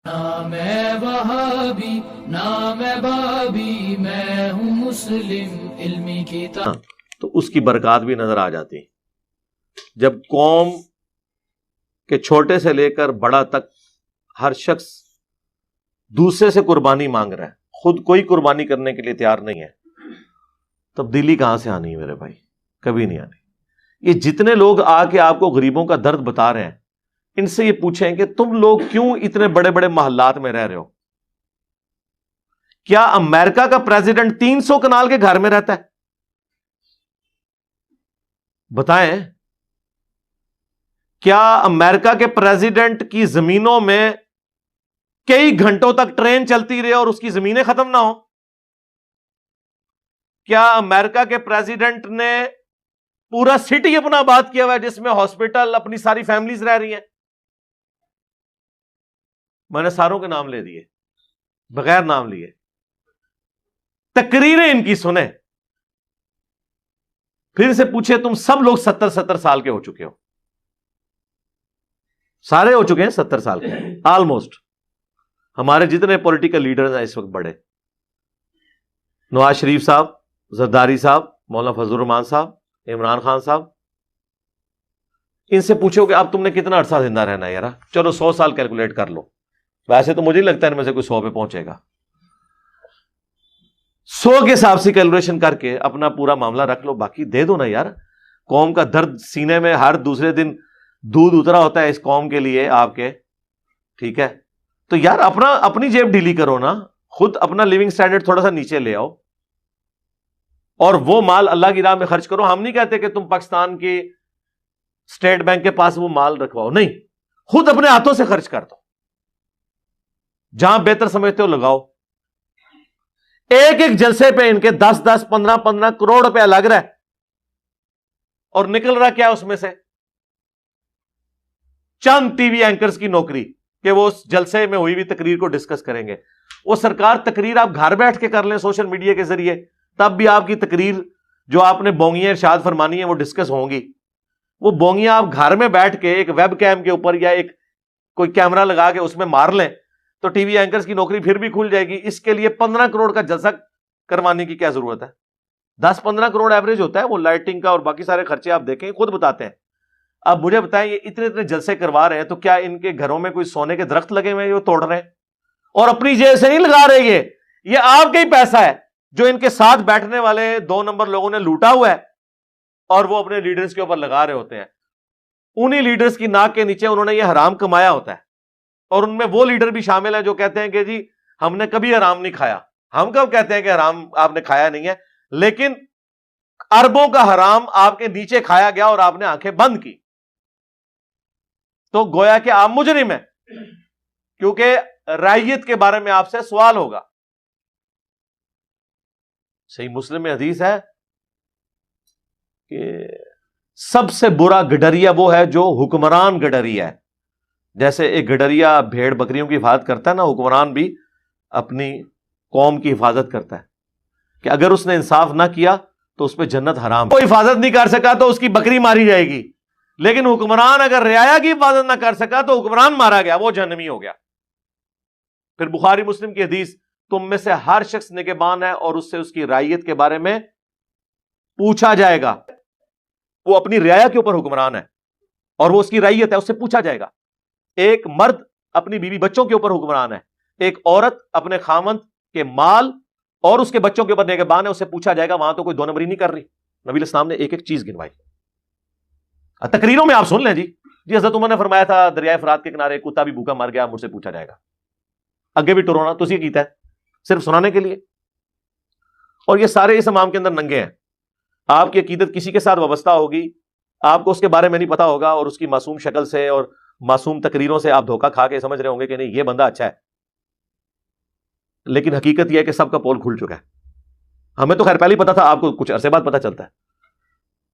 نہ میں وہابی نہ میں بابی، میں ہوں مسلم علمی کتاب. تو اس کی برکات بھی نظر آ جاتی. جب قوم کے چھوٹے سے لے کر بڑا تک ہر شخص دوسرے سے قربانی مانگ رہا ہے، خود کوئی قربانی کرنے کے لیے تیار نہیں ہے، تبدیلی کہاں سے آنی ہے میرے بھائی؟ کبھی نہیں آنی. یہ جتنے لوگ آ کے آپ کو غریبوں کا درد بتا رہے ہیں، ان سے یہ پوچھیں کہ تم لوگ کیوں اتنے بڑے بڑے محلات میں رہ رہے ہو؟ کیا امریکہ کا پریزیڈنٹ 300 کنال کے گھر میں رہتا ہے؟ بتائیں. کیا امریکہ کے پریزیڈنٹ کی زمینوں میں کئی گھنٹوں تک ٹرین چلتی رہے اور اس کی زمینیں ختم نہ ہو؟ کیا امریکہ کے پریزیڈنٹ نے پورا سٹی اپنا آباد کیا ہوا ہے جس میں ہاسپٹل اپنی ساری فیملیز رہ رہی ہیں؟ میں نے ساروں کے نام لے دیے بغیر نام لیے. تقریریں ان کی سنیں، پھر سے پوچھے تم سب لوگ 70 سال کے ہو چکے ہو، سارے ہو چکے ہیں 70 سال کے آلموسٹ. ہمارے جتنے پولیٹیکل لیڈرز ہیں اس وقت بڑے، نواز شریف صاحب، زرداری صاحب، مولانا فضل الرحمان صاحب، عمران خان صاحب، ان سے پوچھو کہ اب تم نے کتنا عرصہ زندہ رہنا ہے یار؟ چلو 100 سال کیلکولیٹ کر لو. ویسے تو مجھے نہیں لگتا ان میں سے کوئی 100 پہ پہنچے گا. 100 کے حساب سے کیلکولیشن کر کے اپنا پورا معاملہ رکھ لو، باقی دے دو نا یار. قوم کا درد سینے میں ہر دوسرے دن دودھ اترا ہوتا ہے اس قوم کے لیے آپ کے، ٹھیک ہے؟ تو یار اپنی جیب ڈھیلی کرو نا، خود اپنا لیونگ سٹینڈرڈ تھوڑا سا نیچے لے آؤ، اور وہ مال اللہ کی راہ میں خرچ کرو. ہم نہیں کہتے کہ تم پاکستان کے اسٹیٹ بینک کے پاس وہ مال رکھواؤ، نہیں، خود اپنے ہاتھوں سے خرچ کر دو، جہاں بہتر سمجھتے ہو لگاؤ. ایک ایک جلسے پہ ان کے 10 15 کروڑ روپیہ لگ رہا ہے، اور نکل رہا کیا اس میں سے؟ چند ٹی وی اینکرز کی نوکری کہ وہ اس جلسے میں ہوئی ہوئی تقریر کو ڈسکس کریں گے. وہ سرکار تقریر آپ گھر بیٹھ کے کر لیں سوشل میڈیا کے ذریعے، تب بھی آپ کی تقریر جو آپ نے بونگیاں ارشاد فرمانی ہیں وہ ڈسکس ہوں گی. وہ بونگیاں آپ گھر میں بیٹھ کے ایک ویب کیم کے اوپر یا ایک کوئی کیمرہ لگا کے اس میں مار لیں تو ٹی وی اینکرز کی نوکری پھر بھی کھل جائے گی. اس کے لیے 15 کروڑ کا جلسہ کروانے کی کیا ضرورت ہے؟ 10-15 کروڑ ایوریج ہوتا ہے وہ لائٹنگ کا، اور باقی سارے خرچے آپ دیکھیں خود بتاتے ہیں. اب مجھے بتائیں یہ اتنے جلسے کروا رہے ہیں تو کیا ان کے گھروں میں کوئی سونے کے درخت لگے ہوئے ہیں جو توڑ رہے ہیں؟ اور اپنی جیب سے نہیں لگا رہے، یہ آپ کا ہی پیسہ ہے جو ان کے ساتھ بیٹھنے والے 2 نمبر لوگوں نے لوٹا ہوا ہے، اور وہ اپنے لیڈرز کے اوپر لگا رہے ہوتے ہیں. انہی لیڈرز کی ناک کے نیچے انہوں نے یہ حرام کمایا ہوتا ہے. اور ان میں وہ لیڈر بھی شامل ہیں جو کہتے ہیں کہ جی ہم نے کبھی حرام نہیں کھایا. ہم کب کہتے ہیں کہ حرام آپ نے کھایا نہیں ہے؟ لیکن اربوں کا حرام آپ کے نیچے کھایا گیا اور آپ نے آنکھیں بند کی، تو گویا کہ آپ مجرم ہیں، کیونکہ رعیت کے بارے میں آپ سے سوال ہوگا. صحیح مسلم میں حدیث ہے کہ سب سے برا گڈریا وہ ہے جو حکمران گڈریا ہے. جیسے ایک گڈریا بھیڑ بکریوں کی حفاظت کرتا ہے نا، حکمران بھی اپنی قوم کی حفاظت کرتا ہے کہ اگر اس نے انصاف نہ کیا تو اس پہ جنت حرام. وہ حفاظت نہیں کر سکا تو اس کی بکری ماری جائے گی، لیکن حکمران اگر رعایا کی حفاظت نہ کر سکا تو حکمران مارا گیا، وہ جہنمی ہو گیا. پھر بخاری مسلم کی حدیث، تم میں سے ہر شخص نگہبان ہے اور اس سے اس کی رعیت کے بارے میں پوچھا جائے گا. وہ اپنی رعایا کے اوپر حکمران ہے اور وہ اس کی رعیت ہے، اس سے پوچھا جائے گا. ایک مرد اپنی بیوی بچوں کے اوپر حکمران ہے، ایک عورت اپنے خامند کے مال اور اس کے بچوں کے اوپر نگہبان ہے، اس سے پوچھا جائے گا. وہاں تو کوئی 2 نمبری نہیں کر رہی. نبی اسلام نے ایک ایک چیز گنوائی. تقریروں میں آپ سن لیں جی حضرت عمر نے فرمایا تھا دریائے فرات کے کنارے کتا بھی بھوکا مر گیا، مجھ سے پوچھا جائے گا. اگے بھی ٹرونا تو اسی کیتا ہے صرف سنانے کے لیے. اور یہ سارے اس امام کے اندر ننگے ہیں. آپ کی عقیدت کسی کے ساتھ وابستہ ہوگی، آپ کو اس کے بارے میں نہیں پتا ہوگا، اور اس کی معصوم شکل سے اور معصوم تقریروں سے آپ دھوکہ کھا کے سمجھ رہے ہوں گے کہ نہیں یہ بندہ اچھا ہے، لیکن حقیقت یہ ہے کہ سب کا پول کھل چکا ہے. ہمیں تو خیر پہلے ہی پتا تھا، آپ کو کچھ عرصے بعد پتا چلتا ہے.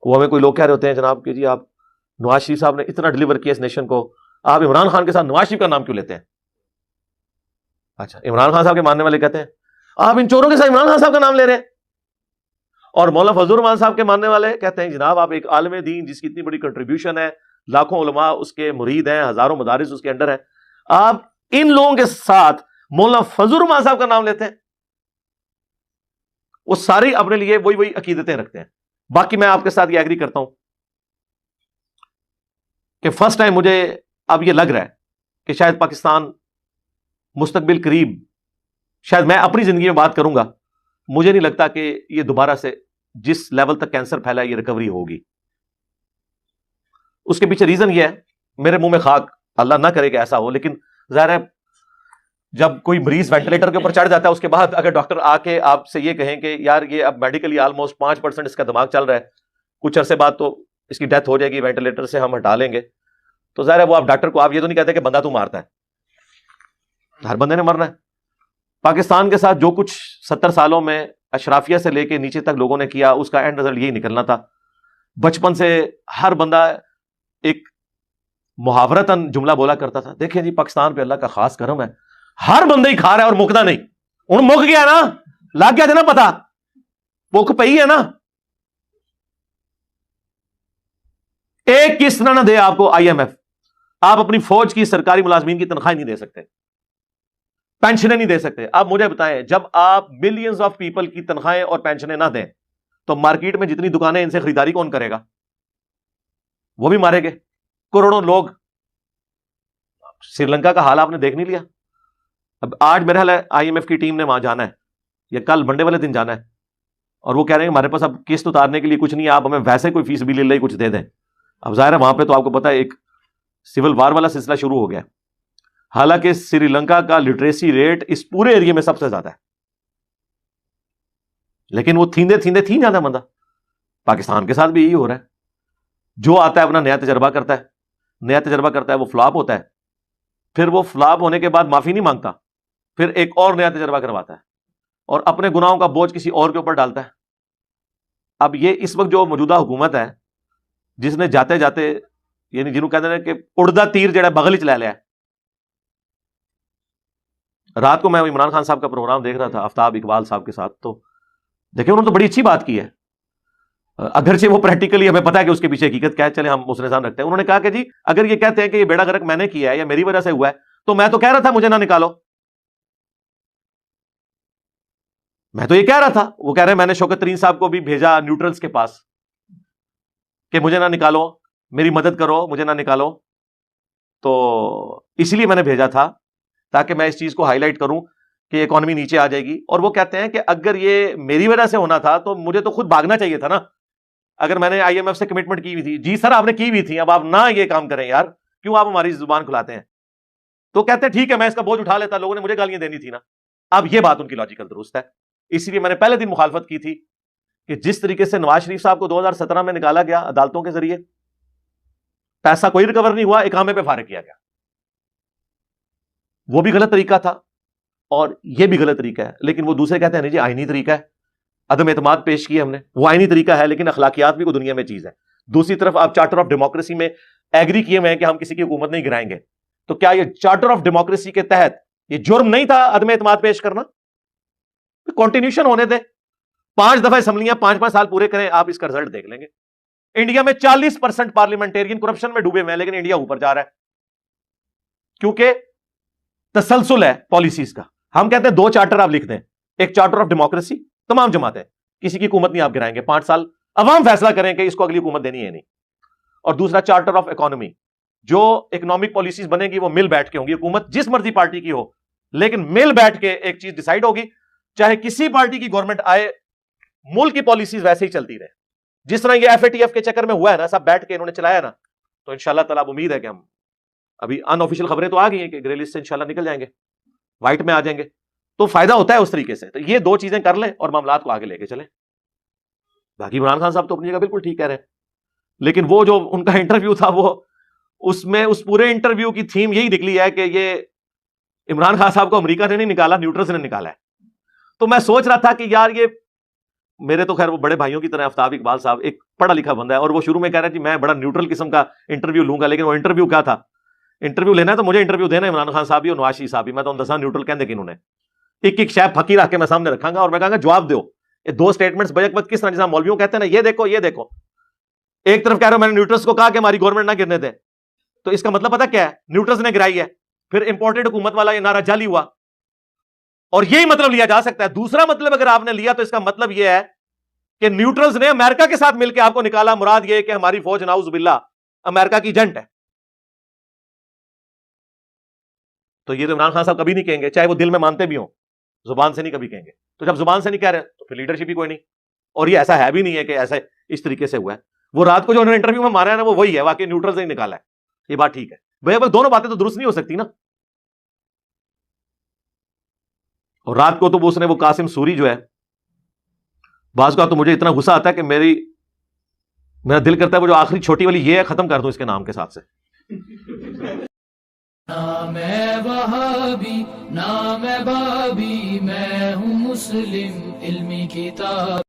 وہ ہمیں کوئی لوگ کہہ رہے ہوتے ہیں جناب کہ جی آپ نواز شریف صاحب نے اتنا ڈلیور کیا اس نیشن کو، آپ عمران خان کے ساتھ نواز شریف کا نام کیوں لیتے ہیں؟ اچھا، عمران خان صاحب کے ماننے والے کہتے ہیں آپ ان چوروں کے ساتھ عمران خان صاحب کا نام لے رہے ہیں. اور مولانا فضل الرحمان صاحب کے ماننے والے کہتے ہیں جناب آپ ایک عالم دین جس کی اتنی بڑی کنٹریبیوشن ہے، لاکھوں علماء اس کے مرید ہیں، ہزاروں مدارس اس کے انڈر ہیں، آپ ان لوگوں کے ساتھ مولانا فضل الرحمان صاحب کا نام لیتے ہیں. وہ سارے اپنے لیے وہی عقیدتیں رکھتے ہیں. باقی میں آپ کے ساتھ یہ ایگری کرتا ہوں کہ فرسٹ ٹائم مجھے اب یہ لگ رہا ہے کہ شاید پاکستان مستقبل قریب، شاید میں اپنی زندگی میں بات کروں گا، مجھے نہیں لگتا کہ یہ دوبارہ سے جس لیول تک کینسر پھیلا یہ ریکوری ہوگی. اس کے پیچھے ریزن یہ ہے، میرے منہ میں خاک، اللہ نہ کرے کہ ایسا ہو، لیکن ظاہر ہے جب کوئی مریض وینٹیلیٹر کے اوپر چڑھ جاتا ہے اس کے بعد اگر ڈاکٹر آ کے آپ سے یہ کہیں کہ یار یہ اب میڈیکلی آلموسٹ 5% اس کا دماغ چل رہا ہے، کچھ عرصے بعد تو اس کی ڈیتھ ہو جائے گی، وینٹیلیٹر سے ہم ہٹا لیں گے، تو ظاہر ہے وہ آپ ڈاکٹر کو آپ یہ تو نہیں کہتے کہ بندہ تو مارتا ہے، ہر بندے نے مرنا ہے. پاکستان کے ساتھ جو کچھ 70 سالوں میں اشرافیہ سے لے کے نیچے تک لوگوں نے کیا، اس کا اینڈ رزلٹ یہی نکلنا تھا. بچپن سے ہر بندہ ایک محاورتاً جملہ بولا کرتا تھا، دیکھیں جی پاکستان پہ اللہ کا خاص کرم ہے، ہر بندہ ہی کھا رہا ہے اور مکنا نہیں. ان مک گیا نا، لگ گیا تھا نا پتا، بھوک پئی ہے نا. ایک کس طرح نہ دے آپ کو IMF. آپ اپنی فوج کی سرکاری ملازمین کی تنخواہ نہیں دے سکتے، پینشنیں نہیں دے سکتے. آپ مجھے بتائیں جب آپ ملینز آف پیپل کی تنخواہیں اور پینشنیں نہ دیں تو مارکیٹ میں جتنی دکانیں ان سے خریداری کون کرے گا؟ وہ بھی مارے گے. کروڑوں لوگ، سری لنکا کا حال آپ نے دیکھ نہیں لیا. اب آج میرا حال ہے IMF کی ٹیم نے وہاں جانا ہے یا کل منڈے والے دن جانا ہے، اور وہ کہہ رہے ہیں ہمارے پاس اب قسط اتارنے کے لیے کچھ نہیں ہے، آپ ہمیں ویسے کوئی فیس بھی لے کچھ دے دیں. اب ظاہر ہے وہاں پہ تو آپ کو پتا ہے ایک سول وار والا سلسلہ شروع ہو گیا. حالانکہ سری لنکا کا لٹریسی ریٹ اس پورے ایریا میں سب سے زیادہ ہے، لیکن وہ تھین جاتا بندہ. پاکستان کے ساتھ بھی یہی ہو رہا ہے. جو آتا ہے اپنا نیا تجربہ کرتا ہے، وہ فلاپ ہوتا ہے، پھر وہ فلاپ ہونے کے بعد معافی نہیں مانگتا، پھر ایک اور نیا تجربہ کرواتا ہے اور اپنے گناہوں کا بوجھ کسی اور کے اوپر ڈالتا ہے. اب یہ اس وقت جو موجودہ حکومت ہے جس نے جاتے جاتے یعنی جنہوں کہتے ہیں کہ اڑدا تیر جڑا بغل چ لے لیا. رات کو میں عمران خان صاحب کا پروگرام دیکھ رہا تھا آفتاب اقبال صاحب کے ساتھ، تو دیکھیں انہوں نے تو بڑی اچھی بات کی ہے، اگرچہ وہ پریکٹیکلی ہمیں پتا ہے کہ اس کے پیچھے حقیقت کیا ہے، چلے ہم اس نظام رکھتے ہیں. انہوں نے کہا کہ جی اگر یہ کہتے ہیں کہ یہ بیڑا غرق میں نے کیا ہے یا میری وجہ سے ہوا ہے، تو میں تو کہہ رہا تھا مجھے نہ نکالو. میں تو یہ کہہ رہا تھا. وہ کہہ رہے ہیں میں نے شوکت ترین صاحب کو بھی بھیجا نیوٹرلز کے پاس کہ مجھے نہ نکالو، میری مدد کرو، مجھے نہ نکالو. تو اسی لیے میں نے بھیجا تھا تاکہ میں اس چیز کو ہائی لائٹ کروں کہ اکانومی نیچے آ جائے گی. اور وہ کہتے ہیں کہ اگر یہ میری وجہ سے ہونا تھا تو مجھے تو خود بھاگنا چاہیے تھا نا، اگر میں نے IMF سے کمٹمنٹ کی ہوئی تھی. جی سر آپ نے کی ہوئی تھی، اب آپ نہ یہ کام کریں یار، کیوں آپ ہماری زبان کھلاتے ہیں؟ تو کہتے ہیں ٹھیک ہے میں اس کا بوجھ اٹھا لیتا، لوگوں نے مجھے گالیاں دینی تھی نا. اب یہ بات ان کی لاجیکل درست ہے. اسی لیے میں نے پہلے دن مخالفت کی تھی کہ جس طریقے سے نواز شریف صاحب کو 2017 میں نکالا گیا عدالتوں کے ذریعے، پیسہ کوئی ریکور نہیں ہوا، اقامے پہ فارغ کیا گیا، وہ بھی غلط طریقہ تھا اور یہ بھی غلط طریقہ ہے. لیکن وہ دوسرے کہتے ہیں نہیں جی آئینی طریقہ ہے، عدم اعتماد پیش کیا ہم نے، وہ آئینی طریقہ ہے لیکن اخلاقیات بھی کوئی دنیا میں چیز ہے. دوسری طرف آپ چارٹر آف ڈیموکریسی میں ایگری کیے ہوئے ہیں کہ ہم کسی کی حکومت نہیں گرائیں گے، تو کیا یہ چارٹر آف ڈیموکریسی کے تحت یہ جرم نہیں تھا عدم اعتماد پیش کرنا؟ کنٹینیوشن ہونے دیں، 5 دفعہ اسمبلیاں 5 سال پورے کریں، آپ اس کا رزلٹ دیکھ لیں گے. انڈیا میں 40% پارلیمنٹیرین کرپشن میں ڈوبے ہوئے ہیں، لیکن انڈیا اوپر جا رہا ہے کیونکہ تسلسل ہے پالیسیز کا. ہم کہتے ہیں 2 چارٹر آپ لکھ دیں، ایک چارٹر آف ڈیموکریسی، تمام جماعتیں، کسی کی حکومت نہیں آپ گرائیں گے، 5 سال عوام فیصلہ کریں کہ اس کو اگلی حکومت دینی ہے نہیں. اور دوسرا چارٹر آف اکانومی، جو اکنامک پالیسیز بنے گی وہ مل بیٹھ کے ہوں گی، حکومت جس مرضی پارٹی کی ہو لیکن مل بیٹھ کے ایک چیز ڈیسائیڈ ہوگی، چاہے کسی پارٹی کی گورنمنٹ آئے، ملک کی پالیسیز ویسے ہی چلتی رہے. جس طرح یہ FATF کے چکر میں ہوا ہے نا، سب بیٹھ کے انہوں نے چلایا نا، تو انشاءاللہ تعالیٰ امید ہے کہ ہم ابھی ان آفیشیل خبریں تو آ گئی ہیں کہ گرے لسٹ سے انشاءاللہ نکل جائیں گے، وائٹ میں آ جائیں گے، تو فائدہ ہوتا ہے اس طریقے سے. تو یہ 2 چیزیں کر لیں اور معاملات کو آگے لے کے چلیں. باقی عمران خان صاحب تو اپنی جگہ بالکل ٹھیک کہہ رہے ہیں، لیکن وہ جو ان کا انٹرویو تھا، وہ اس میں اس پورے انٹرویو کی تھیم یہی نکلی ہے کہ یہ عمران خان صاحب کو امریکہ نے نہیں نکالا، نیوٹرلز نے نکالا ہے. تو میں سوچ رہا تھا کہ یار یہ میرے تو خیر وہ بڑے بھائیوں کی طرح آفتاب اقبال صاحب ایک پڑھا لکھا بندہ ہے، اور وہ شروع میں کہہ رہا ہے کہ میں بڑا نیوٹرل قسم کا انٹرویو لوں گا، لیکن وہ انٹرویو کیا تھا؟ انٹرویو لینا ہے تو مجھے انٹرویو دینا ہے عمران خان صاحب بھی اور نواز شریف صاحب بھی. میں تو دساں نیوٹرل کہنے کہ انہوں نے ایک شے پھکی رکھ کے میں سامنے رکھاں گا اور میں کہاں گا جواب دو. یہ 2 سٹیٹمنٹس بیک وقت کس طرح جیسا مولویوں کہتے ہیں نا، یہ دیکھو یہ دیکھو، ایک طرف کہہ رہا ہوں میں نے نیوٹرلز کو کہا کہ ہماری گورنمنٹ نہ گرنے دے، تو اس کا مطلب پتہ کیا ہے؟ نیوٹرلز نے گرائی ہے. پھر امپورٹڈ حکومت والا یہ نعرہ جعلی ہوا، اور یہی مطلب لیا جا سکتا ہے۔ دوسرا مطلب اگر آپ نے لیا تو اس کا مطلب یہ ہے کہ نیوٹرلز نے امریکہ کے ساتھ مل کے آپ کو نکالا، مراد یہ ہے کہ ہماری فوج نعوذ باللہ امریکہ کی ایجنٹ ہے۔ تو یہ تو عمران خان صاحب کبھی نہیں کہیں گے، چاہے وہ دل میں مانتے بھی ہوں، زبان سے نہیں کبھی کہیں گے۔ تو جب زبان سے نہیں کہہ رہے تو پھر لیڈرشپ ہی کوئی نہیں، اور یہ ایسا ہے بھی نہیں ہے کہ ایسا اس طریقے سے ہوا ہے۔ وہ رات کو جو انہوں نے انٹرویو میں مارا ہے نا، وہ وہی ہے، واقعی نیوٹرل سے ہی نکالا ہے۔ یہ بات ٹھیک ہے بھیا، دونوں باتیں تو درست نہیں ہو سکتی نا۔ اور رات کو تو اس نے وہ قاسم سوری جو ہے، بعض کا تو مجھے اتنا غصہ آتا ہے کہ میرا دل کرتا ہے وہ جو آخری چھوٹی والی یہ ہے ختم کر دوں اس کے نام کے ساتھ سے۔ نہ میں وہابی نہ میں بابی، میں ہوں مسلم علمی کتاب